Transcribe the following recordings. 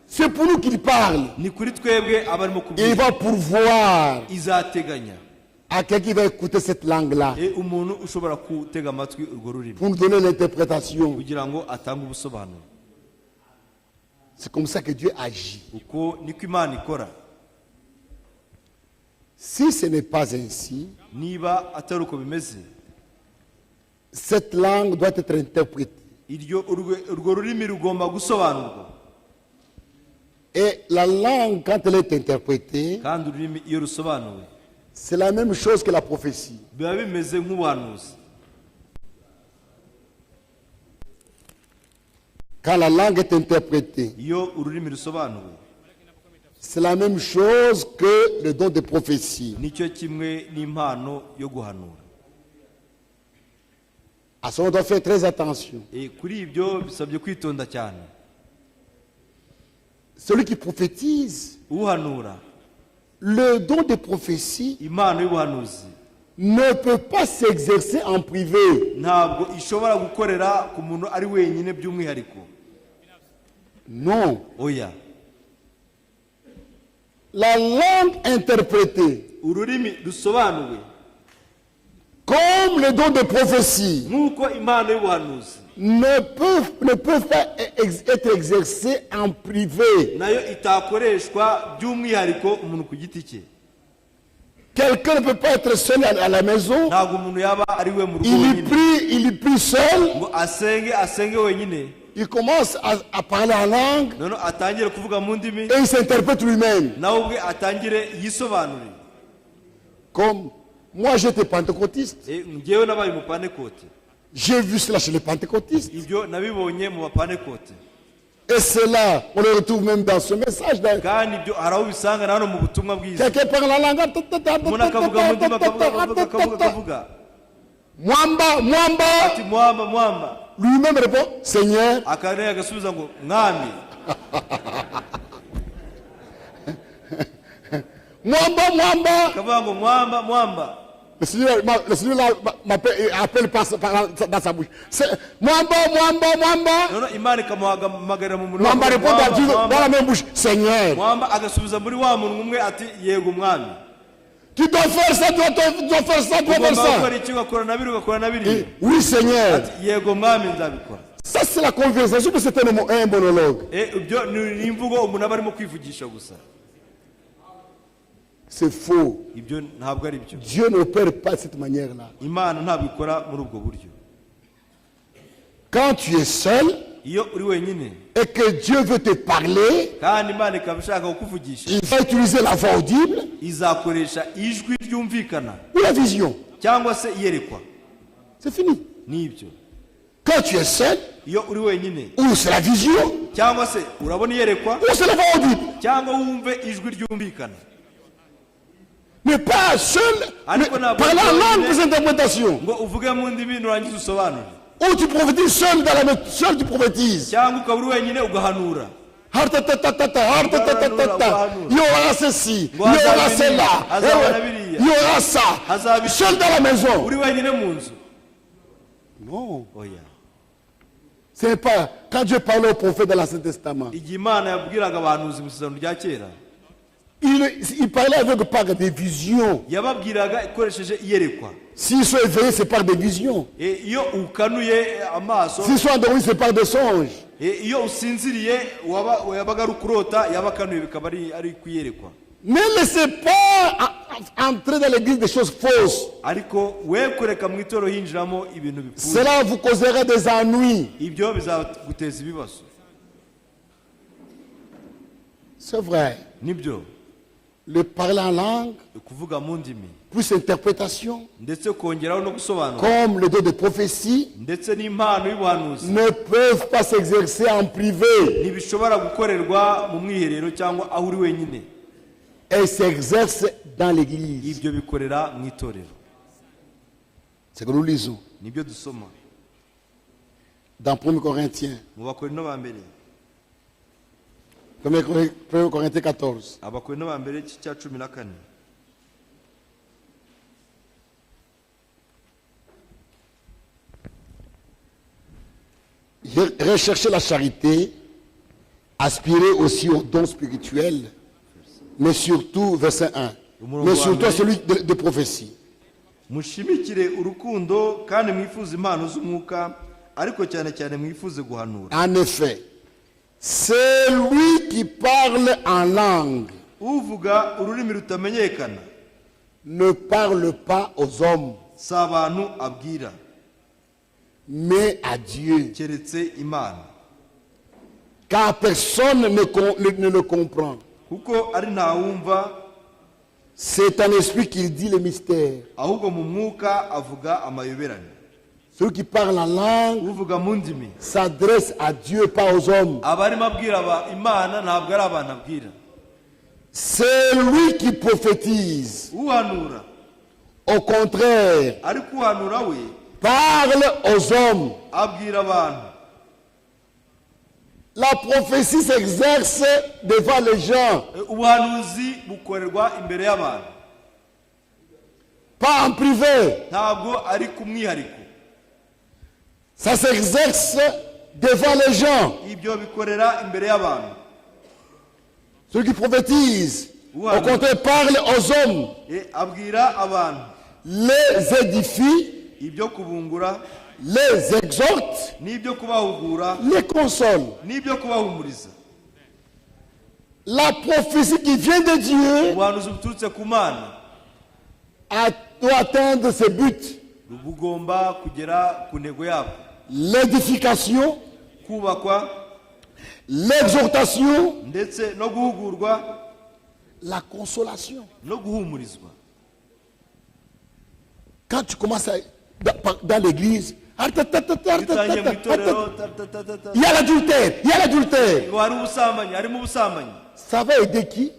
C'est pour nous qu'il parle. Et il va pourvoir à quelqu'un qui va écouter cette langue-là pour nous donner l'interprétation. C'est comme ça que Dieu agit. Si ce n'est pas ainsi, cette langue doit être interprétée. Et la langue, quand elle est interprétée, c'est la même chose que la prophétie. Quand la langue est interprétée, c'est la même chose que le don de prophétie. À ce moment, on doit faire très attention. Celui qui prophétise, le don de prophétie ne peut pas s'exercer en privé. Non. La langue interprétée, comme le don de prophétie, ne peuvent pas être exercés en privé. Quelqu'un ne peut pas être seul à la maison. Il prie seul. Il commence à parler en langue. Et il s'interprète lui-même. Comme moi j'étais pentecôtiste. J'ai vu cela chez les pentecôtistes. Et cela, on le retrouve même dans ce message. Quelqu'un parle en langue. Mwamba. Lui-même répond, Seigneur. Mwamba. Le Seigneur appelle dans sa bouche. Mwamba. Mwamba répond dans la même bouche. Seigneur. Tu dois faire ça, tu dois faire ça. Oui, Seigneur. Ça, c'est la conversation, mais c'est un monologue. C'est faux. Dieu n'opère pas de cette manière-là. Quand tu es seul et que Dieu veut te parler, il va utiliser la voix audible ou la vision. C'est fini. Quand tu es seul, ou c'est la vision, ou c'est la voix audible. Mais pas seul, par la langue des interprétations. Ou tu prophétises seul, seul tu prophétises. Il y aura ceci, il y aura cela, il y aura ça. Seul dans la maison. Non. C'est pas quand Dieu parlait au prophète dans l'Ancien Testament. Il parlait avec par des visions. S'ils sont éveillés, c'est par des visions. S'ils sont endormis, c'est par des songes. Ne laissez pas entrer dans l'église des choses fausses. Cela vous causera des ennuis. C'est vrai. Le parler en langue, plus interprétation, comme le don de prophétie, ne peuvent pas s'exercer en privé. Elles s'exercent dans l'église. C'est que nous lisons. Dans 1 Corinthiens. 1 Corinthiens 14. Recherchez la charité Aspirez aussi aux dons spirituels, mais surtout, verset 1, mais surtout à celui de prophétie. En effet, celui qui parle en langue ne parle pas aux hommes, mais à Dieu. Car personne ne le comprend. C'est un esprit qui dit le mystère. Celui qui parle en langue s'adresse à Dieu, pas aux hommes. Celui qui prophétise, au contraire, parle aux hommes. La prophétie s'exerce devant les gens. Pas en privé. Ça s'exerce devant les gens. Ceux qui prophétisent, au contraire, parlent aux hommes. Les édifient, les exhortent, les consolent. La prophétie qui vient de Dieu doit atteindre ses buts. L'édification, l'exhortation, la consolation. Quand tu commences dans l'église, il y a l'adultère, il y a l'adultère. Ça va aider qui?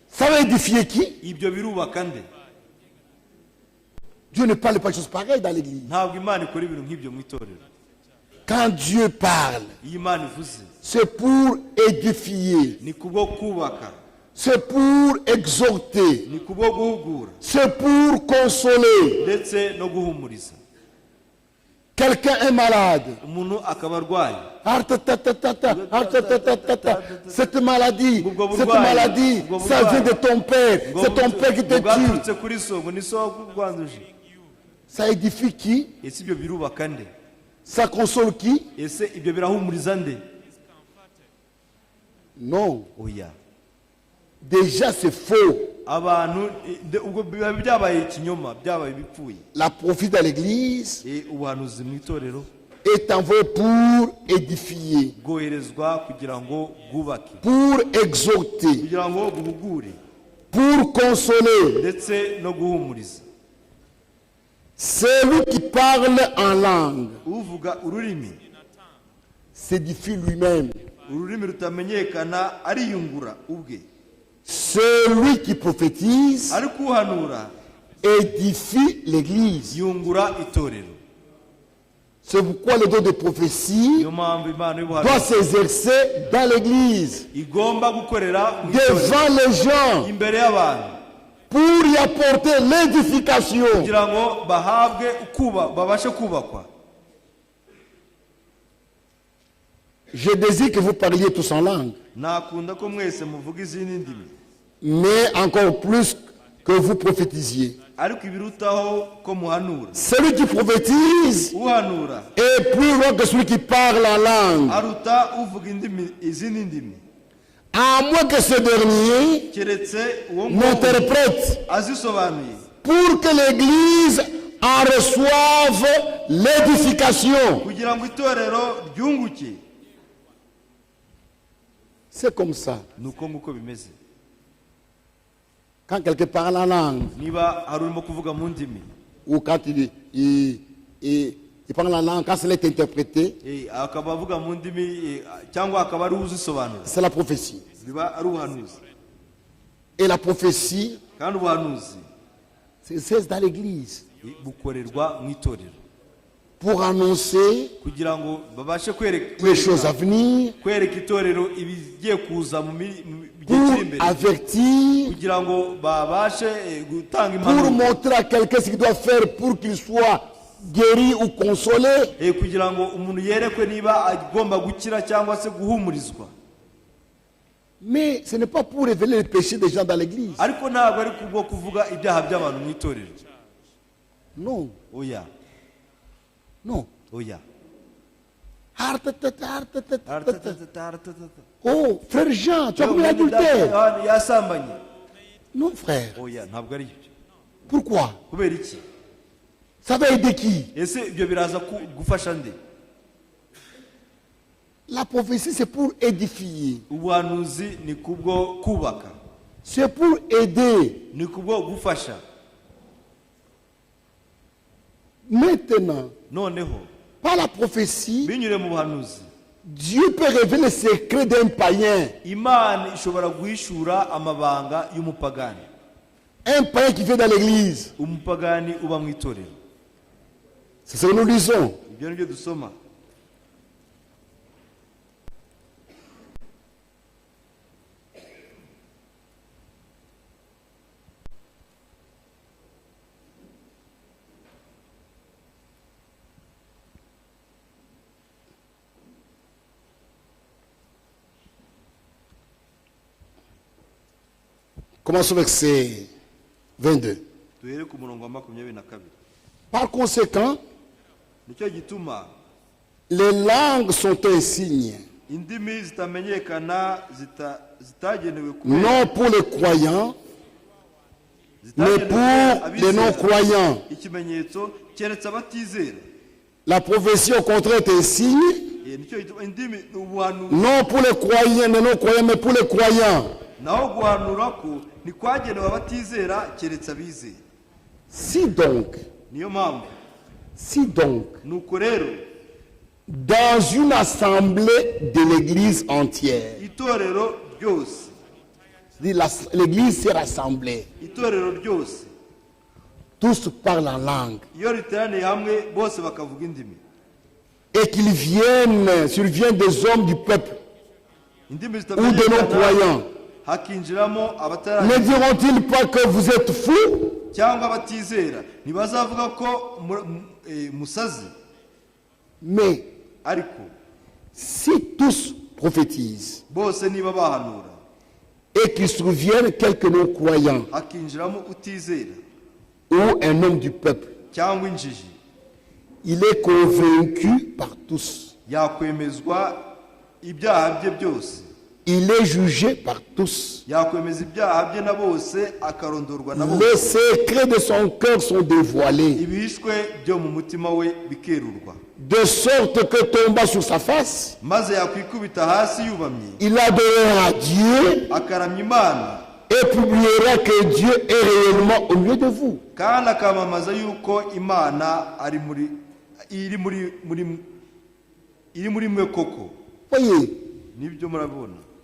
Ça va édifier qui? Dieu ne parle pas de choses pareilles dans l'église. Quand Dieu parle, c'est pour édifier, c'est pour exhorter, c'est pour consoler. Quelqu'un est malade. Cette maladie, ça vient de ton père. C'est ton père qui te tue. Ça édifie qui? Ça console qui? Non. Déjà c'est faux. La prophétie de l'église est envoyée pour édifier, pour exhorter, pour consoler. Celui qui parle en langue s'édifie lui-même. Celui qui prophétise édifie l'église. C'est pourquoi le don de prophétie doit s'exercer dans l'église, devant les gens, pour y apporter l'édification. Je désire que vous parliez tous en langue, mais encore plus que vous prophétisiez. Celui qui prophétise est plus loin que celui qui parle en langue, à moins que ce dernier n'interprète pour que l'église en reçoive l'édification. C'est comme ça. Quand quelqu'un parle en langue, ou quand il parle en langue, quand cela est interprété, c'est la prophétie. Et la prophétie, c'est dans l'église, pour annoncer les choses à venir, pour avertir, pour montrer à quelqu'un ce qu'il doit faire pour qu'il soit guérir ou consoler. kugira ngo umuntu yerekwe niba agomba gukira cyangwa se guhumurizwa. Mais ce n'est pas pour révéler les péchés des gens dans l'église. ariko ntabwo ari kubwo kuvuga ibyaha by'abantu mu itorero. Non. Oya. Non. Oya. Oh, frère Jean, tu as commis l'adultère. Yasambanye. Non, frère. Oya, ntabwo ari ibyo. Pourquoi? Kubera iki? Ça va aider qui? Ese ibyo biraza gufasha nde? La prophétie, c'est pour édifier. Ubuhanuzi ni kubwo kubaka. C'est pour aider. Ni kubwo gufasha. Maintenant, noneho, par la prophétie, binyure mu buhanuzi, Dieu peut révéler les secrets d'un païen. Imana ishobora guhishura amabanga y'umupagani. Un païen qui vient dans l'église. Umupagani uba mu itorero. C'est ce que nous lisons. Ibyo nibyo dusoma. Commençons au verset 22. Par conséquent, les langues sont un signe. Non pour les croyants, mais pour les non-croyants. La prophétie au contraire est un signe. Non pour les croyants, les non-croyants, mais pour les croyants. Si donc, dans une assemblée de l'église entière, l'église s'est rassemblée, tous parlent en langue, et qu'ils surviennent des hommes du peuple ou de non-croyants, ne diront-ils pas que vous êtes fous? Mais si tous prophétisent et qu'ils surviennent quelques non-croyants ou un homme du peuple, il est convaincu par tous. Il est jugé par tous. Les secrets de son cœur sont dévoilés, de sorte que tombant sur sa face, il adorera Dieu et publiera que Dieu est réellement au milieu de vous. Voyez,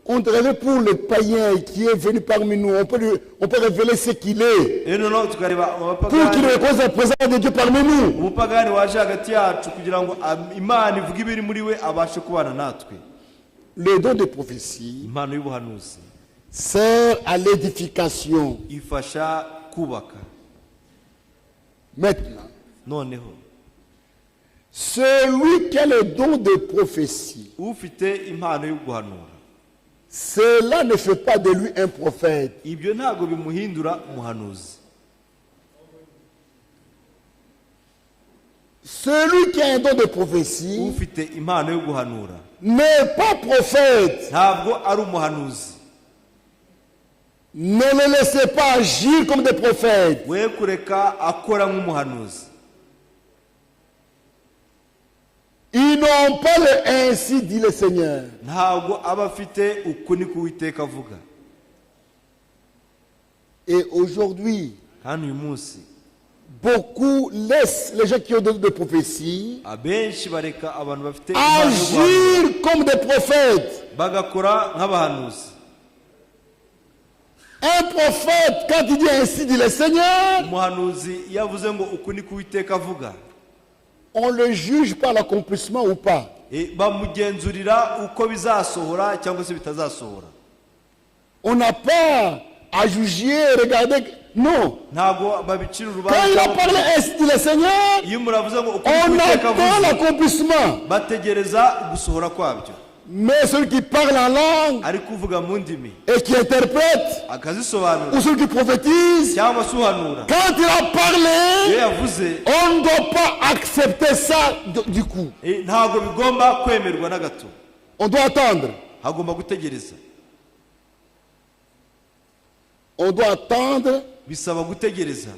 on révèle pour le païen qui est venu parmi nous, on peut révéler ce qu'il est, pour qu'il repose la présence de Dieu parmi nous. Le don de prophétie sert à l'édification. Maintenant, celui qui a le don de prophétie, cela ne fait pas de lui un prophète. Celui qui a un don de prophétie n'est pas prophète. Ne le laissez pas agir comme des prophètes. Ils n'ont pas le ainsi dit le Seigneur. Et aujourd'hui, beaucoup laissent les gens qui ont de prophétie agir comme des prophètes. Un prophète, quand il dit ainsi dit le Seigneur, on le juge par l'accomplissement ou pas. On n'a pas à juger, regarder Non. ntabwo babicira urubanza. Quand il a parlé ainsi dit le Seigneur, iyo muravuze ngo on attend l'accomplissement. bategereza gusohora kwabyo. Mais celui qui parle en langue ari kuvuga mu ndimi et qui interprète, akazisobanura ou celui qui prophétise, cyangwa asuhanura, quand il a iyo parlé, yavuze on ne doit pas accepter ça du coup. ntabwo bigomba kwemerwa na gato, On doit attendre. hagomba gutegereza. On doit attendre bisaba gutegereza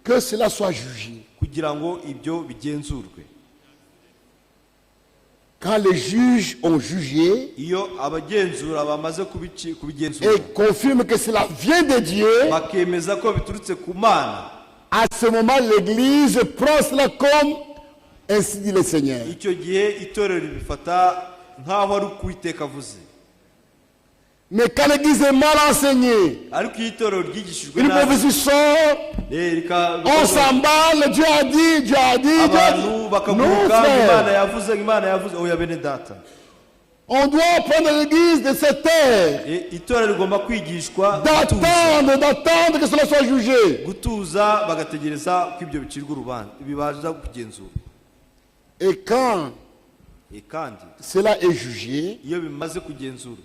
que cela soit jugé. kugira ngo ibyo bigenzurwe. Quand les juges ont jugé iyo abagenzura bamaze kubigenzura et confirment que cela vient de Dieu, bakemeza ko biturutse ku Mana, à ce moment l'Église prend cela comme ainsi dit le Seigneur. icyo gihe itorero ribifata nk'aho ari Uwiteka avuze. Mais quand l'Église est mal enseignée, ariko iyo itorero ryigishijwe une nabi, prophétie sort, on s'emballe, Dieu a dit, Dieu a dit, Dieu a abantu dit. Non, bakavuga ngo frère. Imana yavuze oya bene data. On doit prendre l'Église de cette terre, itorero rigomba kwigishwa d'attendre que cela soit jugé. gutuza bagategereza ko ibyo bicirwa urubanza bibaza kugenzura. Et quand kandi cela est jugé, iyo bimaze kugenzurwa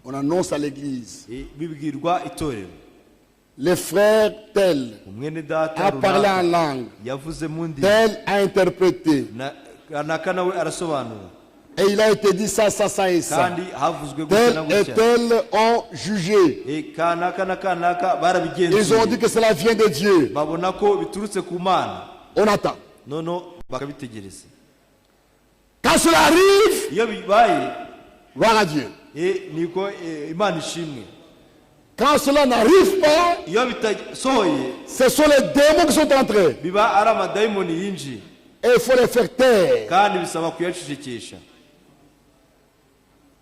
on annonce à l'Église, bibwirwa itorero, les frères tel umwene data a parlé en langue, yavuze mu ndimi, tel a interprété, naka nawe arasobanura, et il a été dit ça, ça, ça et ça. kandi havuzwe gutya Tel na et gutya, tel ont jugé. kanaka na kanaka Ils ont dit barabigenzuye, que cela vient de Dieu. babona ko biturutse ku Mana, On attend. noneho bakabitegereza. Quand cela arrive, iyo bibaye gloire à Dieu. niko Imana ishimwe. Quand cela n'arrive pas, iyo bitasohoye ce sont les démons qui sont entrés. biba ari amadayimoni yinjiye, Et il faut les faire taire. kandi bisaba kuyacecekesha.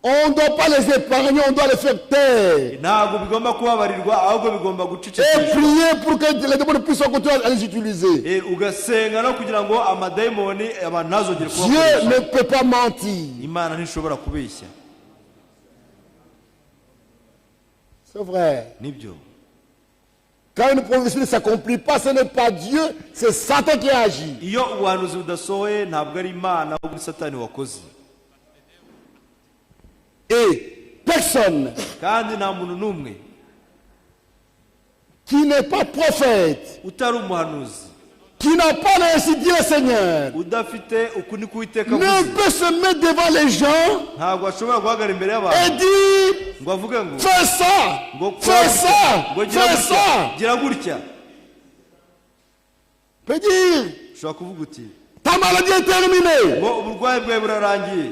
On ne doit pas les épargner, on doit les faire taire. ntabwo bigomba kubabarirwa, ahubwo bigomba Et gucecekeshwa. prier pour que les démons puissent continuer à les utiliser. ugasenga no kugira ngo amadayimoni abantu ntazongere Dieu kubakoresha. ne peut pas mentir. Imana ntishobora kubeshya. C'est vrai. nibyo Quand une prophétie ne s'accomplit pas, ce n'est pas Dieu, c'est Satan qui agit. iyo ubuhanuzi budasohoye ntabwo ari Imana, ahubwo ni Satani wakoze. Et personne kandi nta muntu n'umwe qui n'est pas prophète, utari umuhanuzi, qui n'a pas ainsi dit le Seigneur, udafite uku ni Uwiteka ne avuze, peut se mettre devant les gens ntabwo ashobora guhagarara imbere et y'abantu dire ngo avuge ngo fais ça, ngo fais ça, ngo gira fais gutya, ça. gira gutya. Peut dire ushobora kuvuga uti ta maladie est terminée. ngo uburwayi bwawe burarangiye.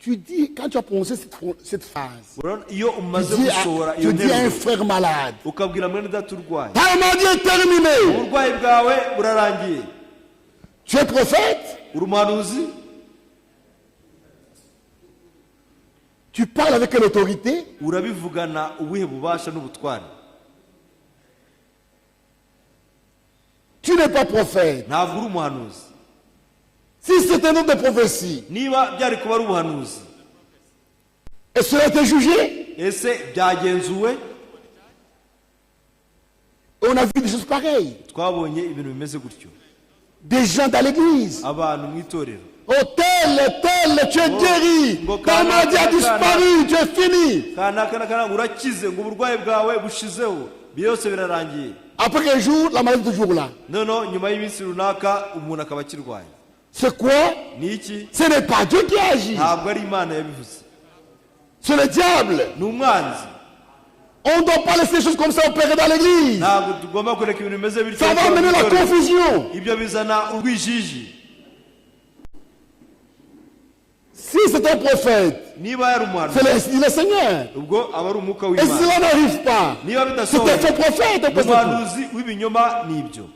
Tu dis, quand tu as prononcé cette phrase, Urabona, iyo umaze tu dis gusohora iyo à un nteruro frère malade, ukabwira mwene data urwaye, ta maladie est terminée. uburwayi bwawe burarangiye, Tu es prophète, uri umuhanuzi, tu parles avec quelle autorité? urabivugana ubuhe bubasha n'ubutware? Tu n'es pas prophète. ntabwo uri umuhanuzi. Si c'est un autre de prophétie, niba byari kuba ari ubuhanuzi, et cela a été jugé, ese byagenzuwe? et on a vu des choses pareilles. twabonye ibintu bimeze gutyo, Des gens dans l'église. abantu mu itorero, Oh, tel, tu es guéri. Ta maladie a disparu, tu es fini. kanaka na kanaka urakize, ngo uburwayi bwawe bushizeho, byose birarangiye. Après quelques jours, la maladie est toujours là. noneho nyuma y'iminsi runaka umuntu akaba akirwaye. C'est quoi? ni iki? Ce n'est pas Dieu qui agit. ntabwo ari Imana yabivuze, C'est le diable. ni umwanzi. On ne doit pas laisser les choses comme ça opérer dans l'église. ntabwo tugomba kureka ibintu bimeze bityo. Ça va amener la confusion. ibyo bizana urwijiji. Si c'est un prophète, niba yari c'est umuhanuzi, le Seigneur. ubwo aba ari umwuka Et si w'Imana. cela n'arrive pas, niba c'est un bidasohoye, faux prophète. umuhanuzi w'ibinyoma ni ibyo.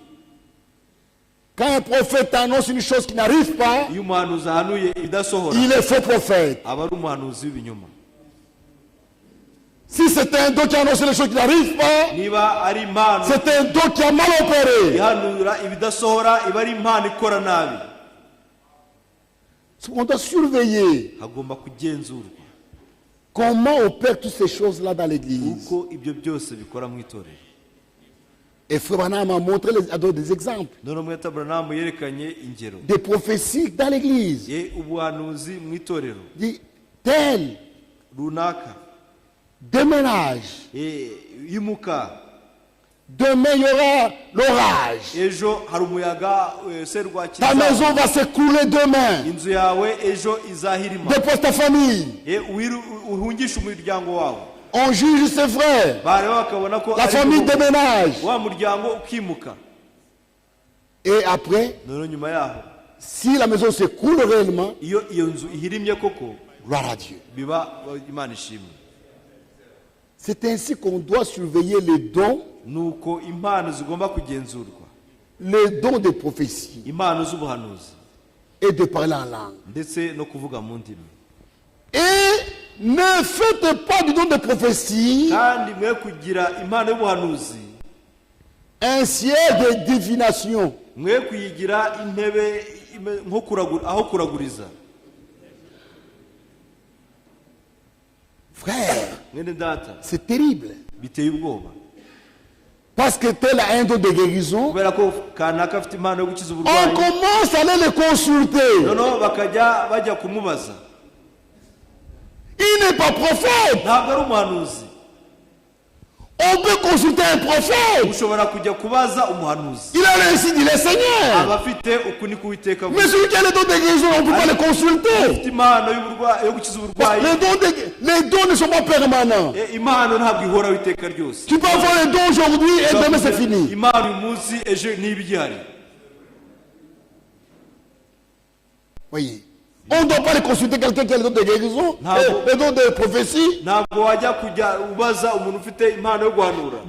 Quand un prophète annonce une chose qui n'arrive pas, iyo umuhanuzi ahanuye ibidasohora, il est faux prophète. aba ari umuhanuzi w'ibinyoma. Si c'est un don qui annonce les choses qui n'arrivent pas, niba ari impano c'est un don qui a mal opéré. ihanura ibidasohora, iba ari impano ikora nabi. On doit surveiller hagomba kugenzurwa comment opèrent toutes ces choses-là dans l'église. uko ibyo byose bikora mu itorero. Et Frère Branham a montré a donné des exemples. None Mweta Branham yerekanye ingero. Des prophéties dans l'église. Ubuhanuzi mu itorero. Dit tel runaka déménage. Yimuka. Demain il y aura l'orage. Ejo hari umuyaga serwakira. Ta maison va s'écrouler demain. Inzu yawe ejo izahirima. Dépose ta famille. Uhungisha umuryango wawe. On juge ses frères. La famille déménage. Et après, si la maison s'écroule réellement, gloire à Dieu. C'est ainsi qu'on doit surveiller les dons, les dons de prophétie et de parler en langue. Et ne faites pas du don de prophétie un siège de divination. Frère, c'est terrible. Parce que tel a un don de guérison, on commence à aller le consulter. Il n'est pas prophète. On peut consulter un prophète. Il a réussi, dit le Seigneur. Mais celui qui a le don de guérison, on ne peut pas le consulter. Les dons ne sont pas permanents. Tu peux avoir les dons aujourd'hui et demain c'est fini. Voyez. On ne doit pas les consulter quelqu'un qui a le don de guérison, le don de prophétie.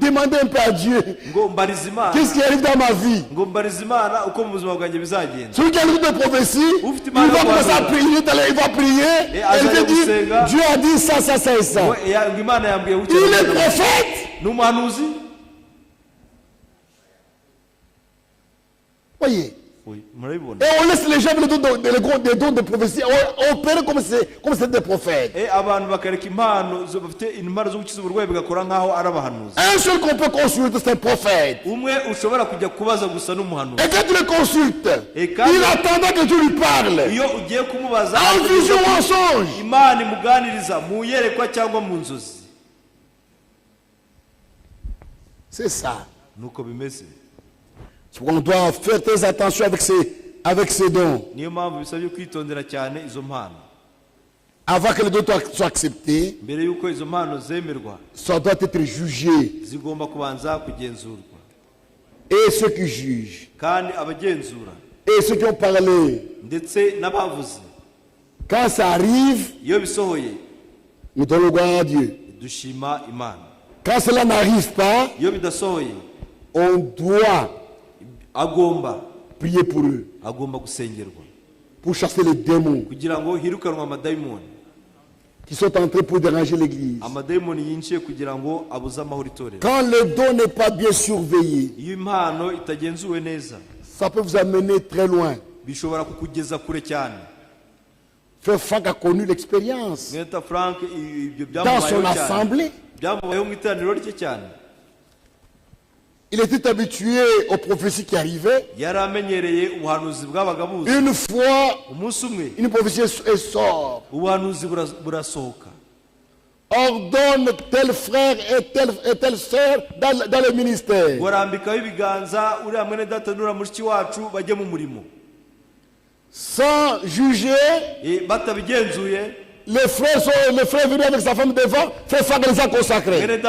Demandez un peu à Dieu. Qu'est-ce qui arrive dans ma vie? Celui qui a le don de prophétie, il va commencer à prier, il va prier, et il va dire, Dieu a dit ça, ça, ça et ça. Il est prophète. Voyez. Et on laisse les gens les dons de prophétie opérer comme c'est des prophètes. Un seul qu'on peut consulter, c'est un prophète. Et quand tu le consultes, il attendait que tu lui parles. En vision ou en songe. C'est ça. On doit faire très attention avec ces dons. Avant que les dons soient acceptés, ça doit être jugé. Et ceux qui jugent, et ceux qui ont parlé, quand ça arrive, nous donnons gloire à Dieu. Quand cela n'arrive pas, on doit prier pour eux, pour chasser les démons qui sont entrés pour déranger l'église. Quand le don n'est pas bien surveillé, ça peut vous amener très loin. Frère Franck a connu l'expérience dans son assemblée. Il était habitué aux prophéties qui arrivaient. Une fois, une prophétie sort. Ordonne tel frère et telle sœur dans le ministère. Sans juger, les frères venaient avec sa femme devant, frère Franck les a consacrés.